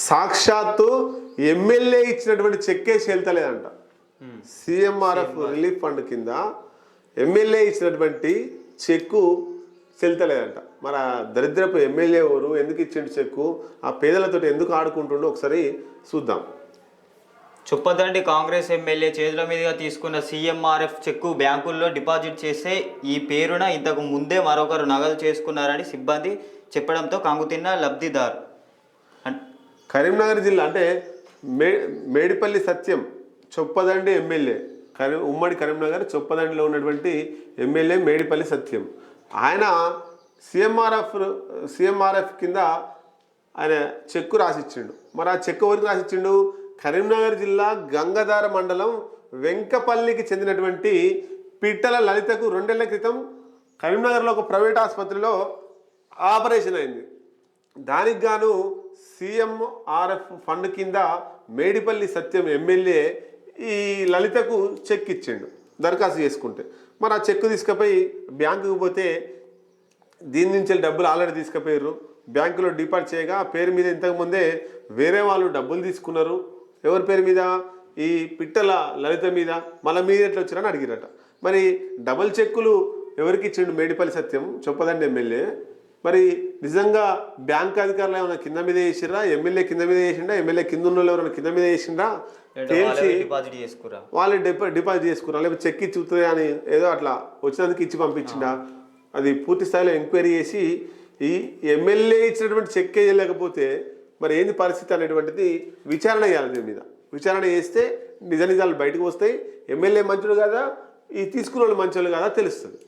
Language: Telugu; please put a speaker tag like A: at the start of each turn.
A: సాక్షాత్తు ఎమ్మెల్యే ఇచ్చినటువంటి చెక్కేసి వెళ్తలేదంట. సిఎంఆర్ఎఫ్ రిలీఫ్ ఫండ్ కింద ఎమ్మెల్యే ఇచ్చినటువంటి చెక్కు చెల్తలేదంట. మరి ఆ దరిద్రపు ఎమ్మెల్యే ఎవరు, ఎందుకు ఇచ్చిండు చెక్కు, ఆ పేదలతో ఎందుకు ఆడుకుంటుండో ఒకసారి చూద్దాం.
B: చొప్పదండి కాంగ్రెస్ ఎమ్మెల్యే చేతుల మీదుగా తీసుకున్న సీఎంఆర్ఎఫ్ చెక్కు బ్యాంకుల్లో డిపాజిట్ చేస్తే ఈ పేరున ఇంతకు ముందే మరొకరు నగదు చేసుకున్నారని సిబ్బంది చెప్పడంతో కంగుతిన్న లబ్ధిదారు.
A: కరీంనగర్ జిల్లా అంటే మేడిపల్లి సత్యం చొప్పదండి ఎమ్మెల్యే, ఉమ్మడి కరీంనగర్ చొప్పదండిలో ఉన్నటువంటి ఎమ్మెల్యే మేడిపల్లి సత్యం. ఆయన సిఎంఆర్ఎఫ్ కింద ఆయన చెక్కు రాసిచ్చిండు. మరి ఆ చెక్కు ఎవరికి రాసిచ్చిండు? కరీంనగర్ జిల్లా గంగధార మండలం వెంకపల్లికి చెందినటువంటి పిట్టల లలితకు 2 ఏళ్ల క్రితం కరీంనగర్లో ఒక ప్రైవేట్ ఆసుపత్రిలో ఆపరేషన్ అయింది. దానికి గాను సిఎంఆర్ఎఫ్ ఫండ్ కింద మేడిపల్లి సత్యం ఎమ్మెల్యే ఈ లలితకు చెక్ ఇచ్చిండు దరఖాస్తు చేసుకుంటే. మరి ఆ చెక్కు తీసుకుపోయి బ్యాంకుకు పోతే దీని నుంచి డబ్బులు ఆల్రెడీ తీసుకుపోయారు. బ్యాంకులో డిపాజిట్ చేయగా ఆ పేరు మీద ఇంతకుముందే వేరే వాళ్ళు డబ్బులు తీసుకున్నారు. ఎవరి పేరు మీద? ఈ పిట్టల లలిత మీద. మళ్ళీ మీద ఎట్లా వచ్చారని అడిగిరట. మరి డబుల్ చెక్కులు ఎవరికి ఇచ్చిండు? మేడిపల్లి సత్యం చొప్పదండి ఎమ్మెల్యే. మరి నిజంగా బ్యాంక్ అధికారులు ఏమైనా కింద మీద వేసిరా? ఎమ్మెల్యే కింద మీద వేసిండా? ఎమ్మెల్యే కింద ఉన్న వాళ్ళు ఎవరైనా కింద మీద వేసిండా? తేల్చి వాళ్ళు డిపాజిట్ చేసుకురా, లేకపోతే చెక్ ఇచ్చి చూస్తుంది అని ఏదో అట్లా వచ్చినందుకు ఇచ్చి పంపించిండా? అది పూర్తి స్థాయిలో ఎంక్వైరీ చేసి ఈ ఎమ్మెల్యే ఇచ్చినటువంటి చెక్ వేయలేకపోతే మరి ఏంది పరిస్థితి అనేటువంటిది విచారణ చేయాలి. దీని మీద విచారణ చేస్తే నిజాలు బయటకు వస్తాయి. ఎమ్మెల్యే మంచోడు కదా, ఈ తీసుకున్న వాళ్ళు మంచోళ్ళు కదా తెలుస్తుంది.